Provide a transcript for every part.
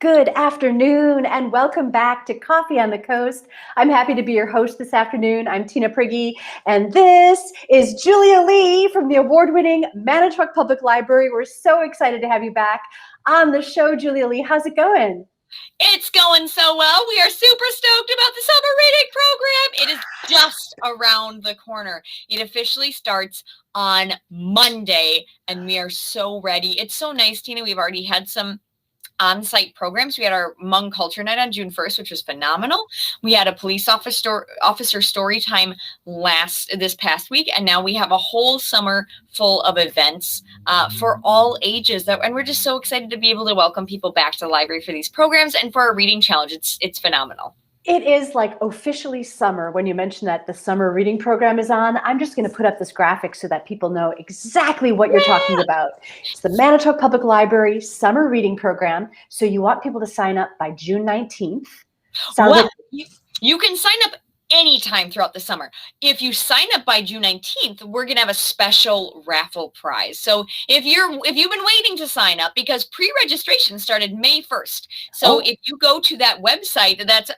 Good afternoon and welcome back to Coffee on the Coast. I'm happy to be your host this afternoon. I'm Tina Prigge, and this is Julia Lee from the award-winning Manitowoc Public Library. We're so excited to have you back on the show, Julia Lee. How's it going? It's going so well. We are super stoked about the summer reading program. It is just around the corner. It officially starts on Monday, and we are so ready. It's so nice, Tina. We've already had some on-site programs. We had our Hmong Culture Night on June 1st, which was phenomenal. We had a police officer story time this past week, and now we have a whole summer full of events for all ages. And we're just so excited to be able to welcome people back to the library for these programs and for our reading challenge. It's phenomenal. It is like officially summer when you mention that the summer reading program is on. I'm just going to put up this graphic so that people know exactly what you're talking about. It's the Manitowoc Public Library summer reading program. So you want people to sign up by June 19th. You can sign up anytime throughout the summer. If you sign up by June 19th, we're going to have a special raffle prize. So if you've been waiting to sign up, because pre-registration started May 1st. So if you go to that website, that's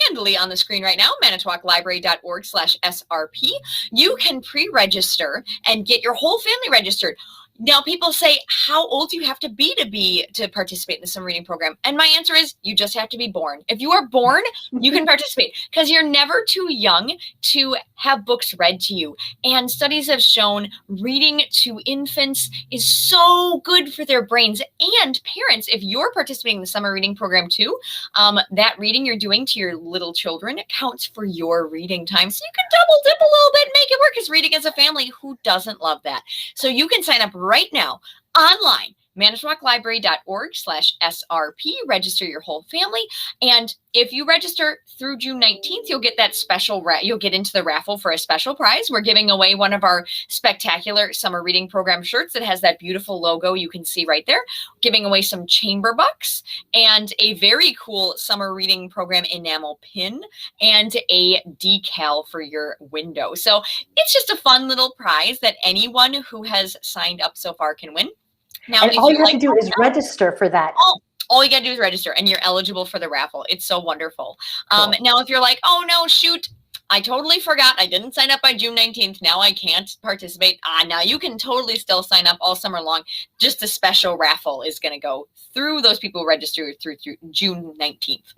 handily on the screen right now, manitowoclibrary.org/SRP, you can pre-register and get your whole family registered. Now, people say, how old do you have to be to participate in the summer reading program? And my answer is, you just have to be born. If you are born, you can participate, because you're never too young to have books read to you. And studies have shown reading to infants is so good for their brains. And parents, if you're participating in the summer reading program too, that reading you're doing to your little children counts for your reading time. So you can double dip a little bit and make it work, because reading as a family, who doesn't love that? So you can sign up right now online, manitowoclibrary.org/SRP. Register your whole family. And if you register through June 19th, you'll get that you'll get into the raffle for a special prize. We're giving away one of our spectacular summer reading program shirts that has that beautiful logo you can see right there. Giving away some chamber bucks and a very cool summer reading program enamel pin and a decal for your window. So it's just a fun little prize that anyone who has signed up so far can win. Now, and all you have to do is register for that. All you got to do is register, and you're eligible for the raffle. It's so wonderful. Cool. Now, if you're like, oh, no, shoot, I totally forgot. I didn't sign up by June 19th. Now I can't participate. Now you can totally still sign up all summer long. Just a special raffle is going to go through those people who register through June 19th.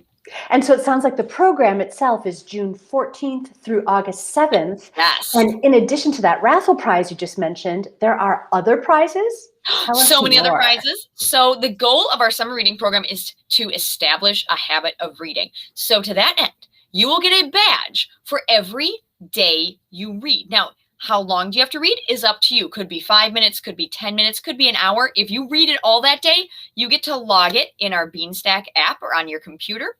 And so it sounds like the program itself is June 14th through August 7th. Yes. And in addition to that raffle prize you just mentioned, there are other prizes? So many other prizes. So the goal of our summer reading program is to establish a habit of reading. So to that end, you will get a badge for every day you read. Now, how long do you have to read is up to you. Could be 5 minutes, could be 10 minutes, could be an hour. If you read it all that day, you get to log it in our Beanstack app or on your computer.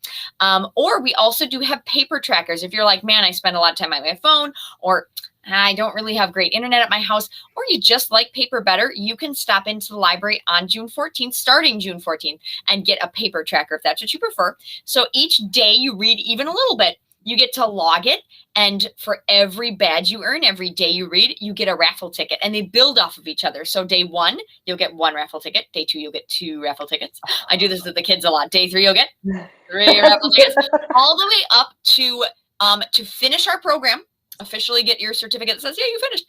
Or we also do have paper trackers. If you're like, man, I spend a lot of time on my phone, or I don't really have great internet at my house, or you just like paper better, you can stop into the library on June 14th, starting June 14th, and get a paper tracker if that's what you prefer. So each day you read even a little bit, you get to log it. And for every badge you earn, every day you read, you get a raffle ticket, and they build off of each other. So day 1, you'll get 1 raffle ticket. Day 2, you'll get 2 raffle tickets. I do this with the kids a lot. Day 3, you'll get 3 raffle tickets, all the way up to finish our program, officially get your certificate that says, yeah, you finished.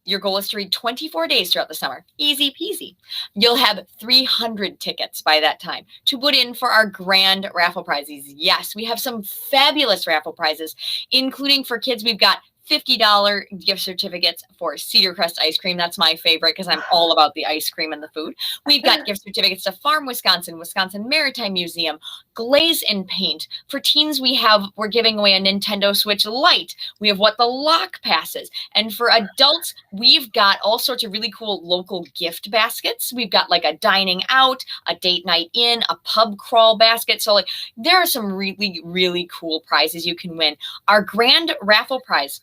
Your goal is to read 24 days throughout the summer. Easy peasy. You'll have 300 tickets by that time to put in for our grand raffle prizes. Yes, we have some fabulous raffle prizes, including for kids. We've got $50 gift certificates for Cedar Crest ice cream. That's my favorite, because I'm all about the ice cream and the food. We've got gift certificates to Farm Wisconsin, Wisconsin Maritime Museum, Glaze and Paint. For teens, we're giving away a Nintendo Switch Lite. We have What the Lock passes. And for adults, we've got all sorts of really cool local gift baskets. We've got like a dining out, a date night in, a pub crawl basket. So there are some really, really cool prizes you can win. Our grand raffle prize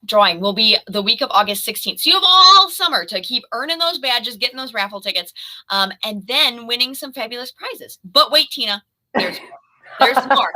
drawing will be the week of August 16th. So you have all summer to keep earning those badges, getting those raffle tickets, and then winning some fabulous prizes. But wait, Tina, there's more.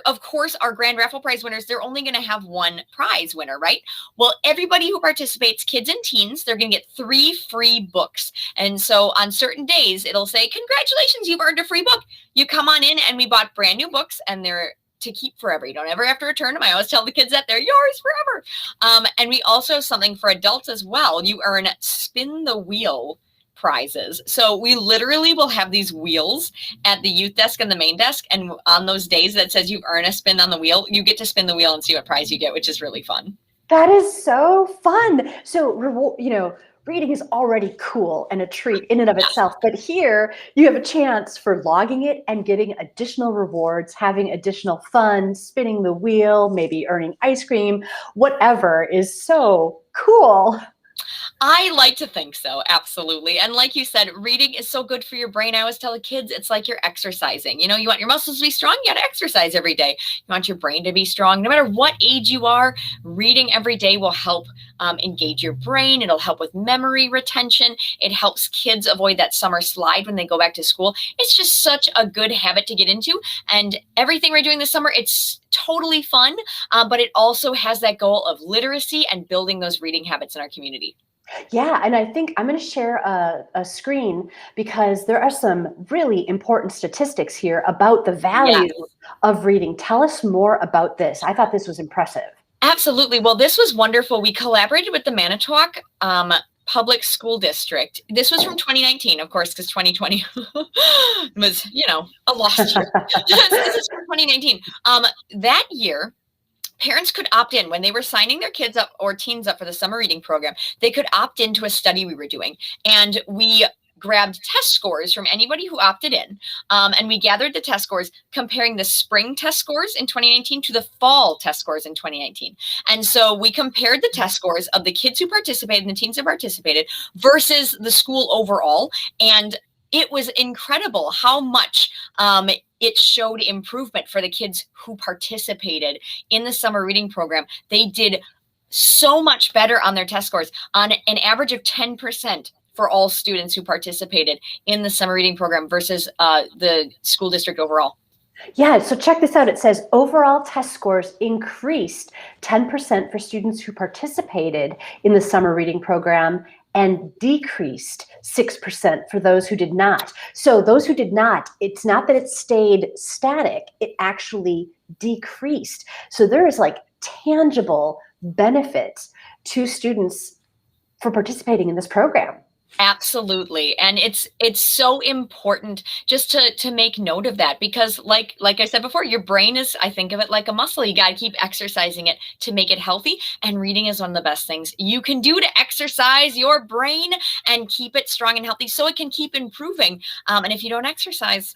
Of course, our grand raffle prize winners, they're only going to have one prize winner, right? Well, everybody who participates, kids and teens, they're going to get 3 free books. And so on certain days, it'll say, congratulations, you've earned a free book. You come on in, and we bought brand new books, and they're to keep forever. You don't ever have to return them. I always tell the kids that they're yours forever. And we also have something for adults as well. You earn spin the wheel prizes. So we literally will have these wheels at the youth desk and the main desk. And on those days that says you earn a spin on the wheel, you get to spin the wheel and see what prize you get, which is really fun. That is so fun. So, reading is already cool and a treat in and of itself. But here you have a chance for logging it and getting additional rewards, having additional fun, spinning the wheel, maybe earning ice cream, whatever is so cool. I like to think so, absolutely. And like you said, reading is so good for your brain. I always tell the kids, it's like you're exercising. You want your muscles to be strong, you got to exercise every day. You want your brain to be strong. No matter what age you are, reading every day will help engage your brain. It'll help with memory retention. It helps kids avoid that summer slide when they go back to school. It's just such a good habit to get into. And everything we're doing this summer, it's totally fun, but it also has that goal of literacy and building those reading habits in our community. Yeah, and I think I'm going to share a screen because there are some really important statistics here about the value of reading. Tell us more about this. I thought this was impressive. Absolutely. Well, this was wonderful. We collaborated with the Manitowoc Public School District. This was from 2019, of course, because 2020 was, a lost year. This is from 2019. That year, parents could opt in when they were signing their kids up or teens up for the summer reading program. They could opt into a study we were doing, and we grabbed test scores from anybody who opted in. And we gathered the test scores, comparing the spring test scores in 2019 to the fall test scores in 2019. And so we compared the test scores of the kids who participated and the teens who participated versus the school overall. And it was incredible how much it showed improvement for the kids who participated in the summer reading program. They did so much better on their test scores, on an average of 10% for all students who participated in the summer reading program versus the school district overall. Yeah, so check this out. It says overall test scores increased 10% for students who participated in the summer reading program and decreased 6% for those who did not. So those who did not, it's not that it stayed static, it actually decreased. So there is like tangible benefits to students for participating in this program. Absolutely. And it's so important just to make note of that, because like I said before, your brain is, I think of it like a muscle. You got to keep exercising it to make it healthy. And reading is one of the best things you can do to exercise your brain and keep it strong and healthy so it can keep improving. And if you don't exercise,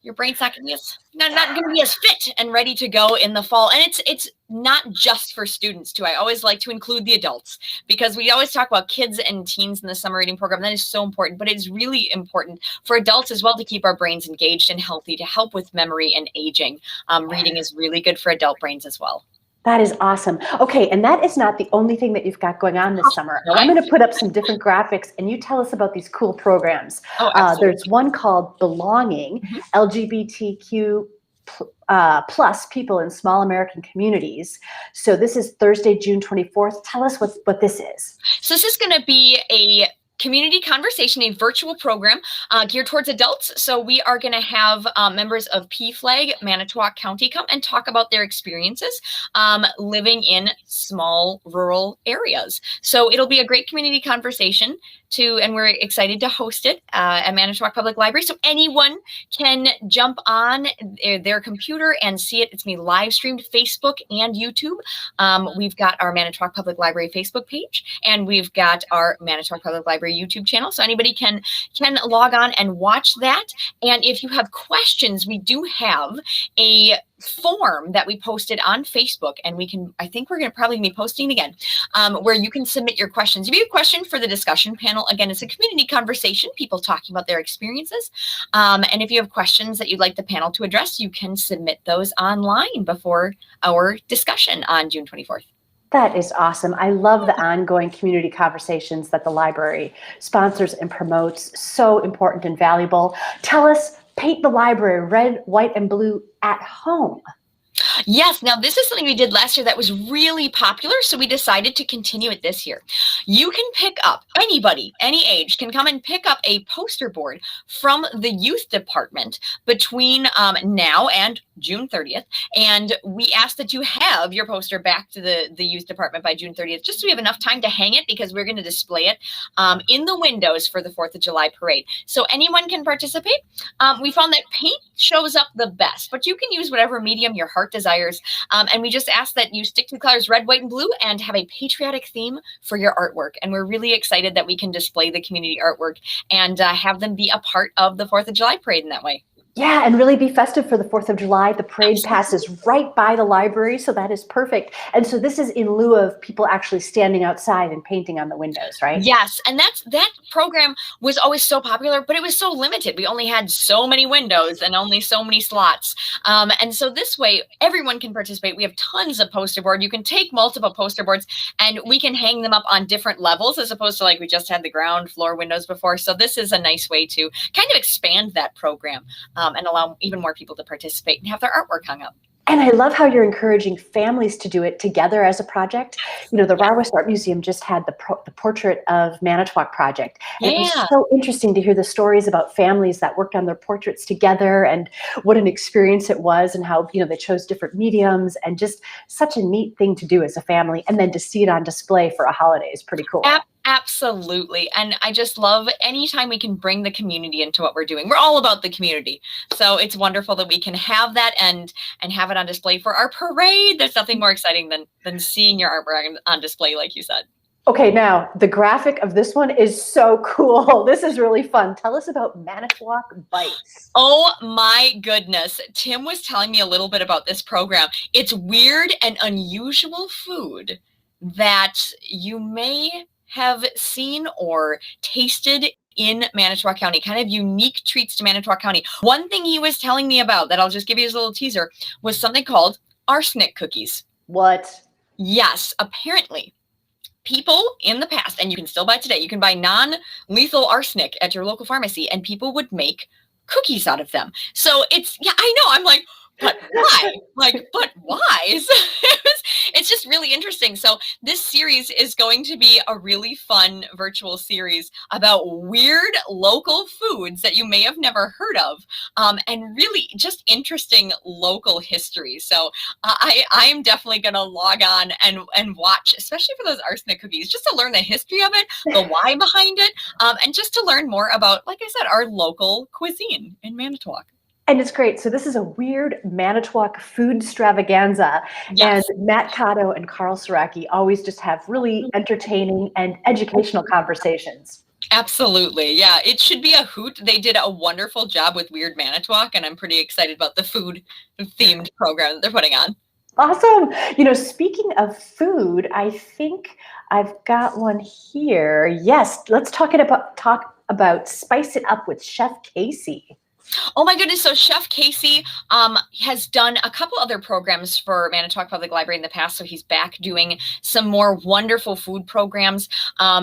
your brain's not going to be as fit and ready to go in the fall. And it's not just for students too. I always like to include the adults, because we always talk about kids and teens in the summer reading program. That is so important, but it's really important for adults as well to keep our brains engaged and healthy to help with memory and aging. Reading is really good for adult brains as well. That is awesome. Okay, and that is not the only thing that you've got going on this summer. I'm going to put up some different graphics, and you tell us about these cool programs. There's one called Belonging, LGBTQ plus people in small American communities. So this is Thursday, June 24th. Tell us what this is. So this is going to be a community conversation, a virtual program geared towards adults. So we are going to have members of PFLAG, Manitowoc County, come and talk about their experiences living in small rural areas. So it'll be a great community conversation and we're excited to host it at Manitowoc Public Library. So anyone can jump on their computer and see it. It's being live streamed Facebook and YouTube. We've got our Manitowoc Public Library Facebook page, and we've got our Manitowoc Public Library YouTube channel. So anybody can log on and watch that. And if you have questions, we do have a form that we posted on Facebook, and I think we're going to probably be posting it again, where you can submit your questions. If you have a question for the discussion panel, again, it's a community conversation, people talking about their experiences. And if you have questions that you'd like the panel to address, you can submit those online before our discussion on June 24th. That is awesome. I love the ongoing community conversations that the library sponsors and promotes. So important and valuable. Tell us paint the library red, white, and blue at home. Yes. Now, this is something we did last year that was really popular, so we decided to continue it this year. You can pick up, anybody, any age, can come and pick up a poster board from the youth department between now and June 30th. And we ask that you have your poster back to the youth department by June 30th, just so we have enough time to hang it, because we're going to display it in the windows for the 4th of July parade. So anyone can participate. We found that paint shows up the best, but you can use whatever medium your heart desires. And we just ask that you stick to the colors red, white, and blue and have a patriotic theme for your artwork. And we're really excited that we can display the community artwork and have them be a part of the 4th of July parade in that way. Yeah, and really be festive for the 4th of July. The parade passes right by the library, so that is perfect. And so this is in lieu of people actually standing outside and painting on the windows, right? Yes, and that program was always so popular, but it was so limited. We only had so many windows and only so many slots. And so this way, everyone can participate. We have tons of poster board. You can take multiple poster boards, and we can hang them up on different levels, as opposed to like we just had the ground floor windows before. So this is a nice way to kind of expand that program. And allow even more people to participate and have their artwork hung up. And I love how you're encouraging families to do it together as a project. You know, the Rahr West Art Museum just had the portrait of Manitowoc project. And it was so interesting to hear the stories about families that worked on their portraits together and what an experience it was, and how, you know, they chose different mediums, and just such a neat thing to do as a family. And then to see it on display for a holiday is pretty cool. Absolutely. And I just love anytime we can bring the community into what we're doing. We're all about the community. So it's wonderful that we can have that and have it on display for our parade. There's nothing more exciting than seeing your artwork on display, like you said. Okay, now the graphic of this one is so cool. This is really fun. Tell us about Manitowoc Bites. Oh my goodness. Tim was telling me a little bit about this program. It's weird and unusual food that you may have seen or tasted in Manitowoc County, kind of unique treats to Manitowoc County. One thing he was telling me about that I'll just give you as a little teaser was something called arsenic cookies. What? Yes, apparently people in the past, and you can still buy today, you can buy non-lethal arsenic at your local pharmacy, and people would make cookies out of them. So it's, yeah, I know, I'm like, but why? But why? So it's just really interesting. So this series is going to be a really fun virtual series about weird local foods that you may have never heard of, and really just interesting local history. So I am definitely going to log on and watch, especially for those arsenic cookies, just to learn the history of it, the why behind it, and just to learn more about, like I said, our local cuisine in Manitowoc. And it's great. So this is a weird Manitowoc food extravaganza. Yes. And Matt Cotto and Carl Saraki always just have really entertaining and educational conversations. Absolutely. Yeah, it should be a hoot. They did a wonderful job with Weird Manitowoc, and I'm pretty excited about the food themed program that they're putting on. Awesome. You know, speaking of food, I think I've got one here. Yes, let's talk about Spice It Up with Chef Casey. Oh my goodness. So Chef Casey has done a couple other programs for Manitowoc Public Library in the past. So he's back doing some more wonderful food programs.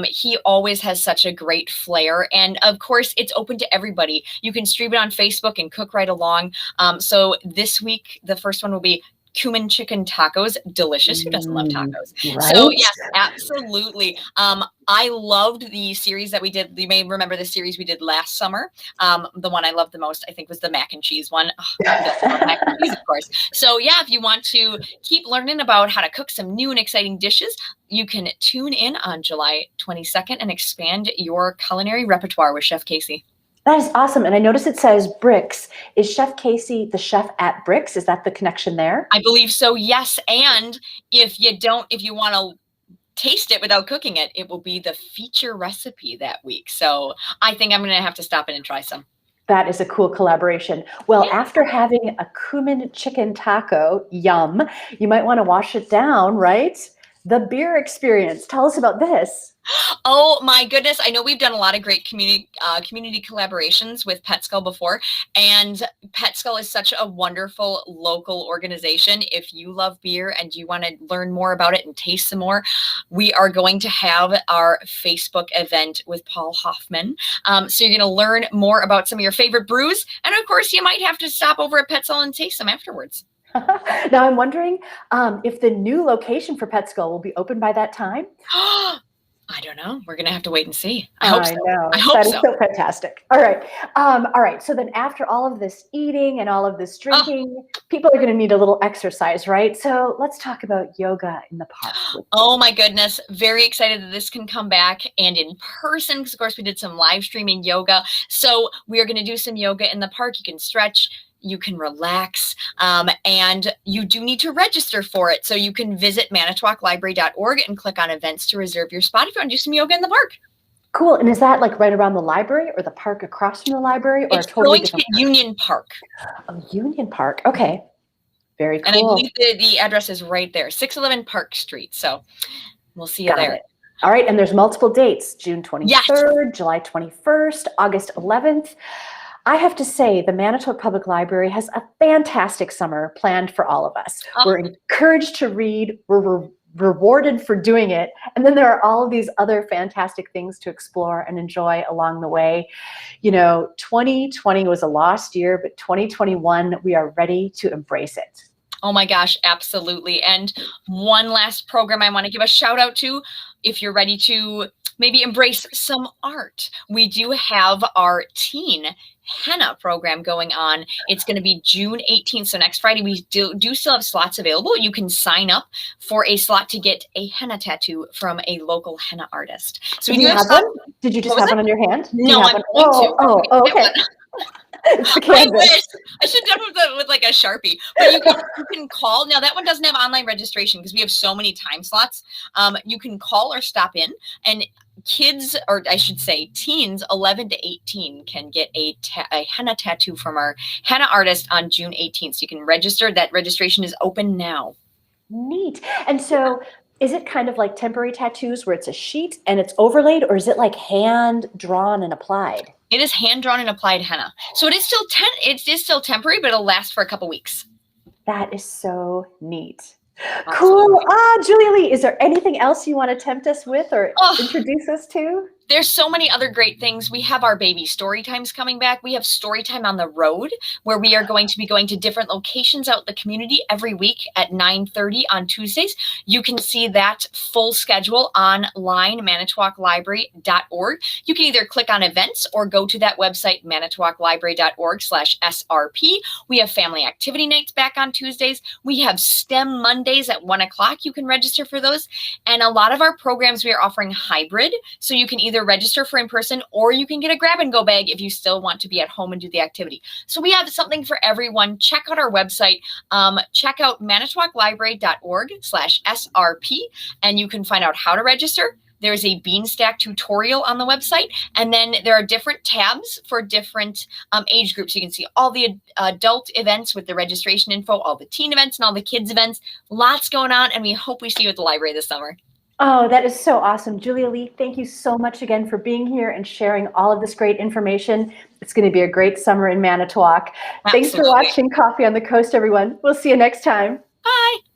He always has such a great flair. And of course, it's open to everybody. You can stream it on Facebook and cook right along. So this week, the first one will be cumin chicken tacos. Delicious. Who doesn't love tacos? Right? So yes, absolutely. I loved the series that we did. You may remember the series we did last summer. The one I loved the most, I think, was the mac and cheese one. Oh, mac and cheese, of course. So yeah, if you want to keep learning about how to cook some new and exciting dishes, you can tune in on July 22nd and expand your culinary repertoire with Chef Casey. That is awesome. And I notice it says Brix. Is Chef Casey the chef at Brix? Is that the connection there? I believe so, yes. And if you want to taste it without cooking it, it will be the feature recipe that week. So I think I'm going to have to stop in and try some. That is a cool collaboration. Well, after having a cumin chicken taco, yum, you might want to wash it down, right? The beer experience. Tell us about this. Oh my goodness. I know we've done a lot of great community collaborations with PetSkull before, and PetSkull is such a wonderful local organization. If you love beer and you want to learn more about it and taste some more, we are going to have our Facebook event with Paul Hoffman. So you're going to learn more about some of your favorite brews. And of course, you might have to stop over at PetSkull and taste them afterwards. Now I'm wondering if the new location for PetSkull will be open by that time. I don't know. We're going to have to wait and see. I hope so. Know. I hope that is so. so fantastic. All right. All right. So then after all of this eating and all of this drinking, people are going to need a little exercise, right? So let's talk about yoga in the park. Oh my goodness. Very excited that this can come back and in person, because of course we did some live streaming yoga. So we are going to do some yoga in the park. You can stretch, you can relax, and you do need to register for it. So you can visit manitowoclibrary.org and click on events to reserve your spot if you want to do some yoga in the park. Cool. And is that like right around the library or the park across from the library? Or it's totally going to be Union Park. Oh, Union Park. Okay. Very cool. And I believe the address is right there, 611 Park Street. So we'll see you there. All right. And there's multiple dates, June 23rd, yes. July 21st, August 11th. I have to say, the Manitowoc Public Library has a fantastic summer planned for all of us. We're encouraged to read. We're rewarded for doing it. And then there are all of these other fantastic things to explore and enjoy along the way. You know, 2020 was a lost year, but 2021, we are ready to embrace it. Oh my gosh, absolutely. And one last program I want to give a shout out to, if you're ready to maybe embrace some art. We do have our teen henna program going on. It's going to be June 18th. So next Friday, we do still have slots available. You can sign up for a slot to get a henna tattoo from a local henna artist. So do you have one? Did you just have one on your hand? No, I'm going to. Oh, okay. It's the I wish. I should have done it with like a Sharpie. But you can call. Now, that one doesn't have online registration because we have so many time slots. You can call or stop in, and kids, or I should say teens, 11 to 18 can get a henna tattoo from our henna artist on June 18th. So you can register. That registration is open now. Neat. And so is it kind of like temporary tattoos where it's a sheet and it's overlaid, or is it like hand drawn and applied? It is hand drawn and applied henna. So it is still temporary, but it'll last for a couple weeks. That is so neat. Cool. Julia Lee, is there anything else you want to tempt us with or introduce us to? There's so many other great things. We have our baby story times coming back. We have story time on the road, where we are going to be going to different locations out in the community every week at 9:30 on Tuesdays. You can see that full schedule online, manitowoclibrary.org. You can either click on events or go to that website, manitowoclibrary.org/SRP. We have family activity nights back on Tuesdays. We have STEM Mondays at 1 o'clock. You can register for those. And a lot of our programs, we are offering hybrid. So you can either register for in person, or you can get a grab and go bag if you still want to be at home and do the activity. So we have something for everyone. Check out our website. Check out manitowoclibrary.org/SRP, and you can find out how to register. There's a Beanstack tutorial on the website, and then there are different tabs for different age groups. You can see all the adult events with the registration info, all the teen events, and all the kids events. Lots going on, and we hope we see you at the library this summer. Oh, that is so awesome. Julia Lee, thank you so much again for being here and sharing all of this great information. It's going to be a great summer in Manitowoc. Absolutely. Thanks for watching Coffee on the Coast, everyone. We'll see you next time. Bye.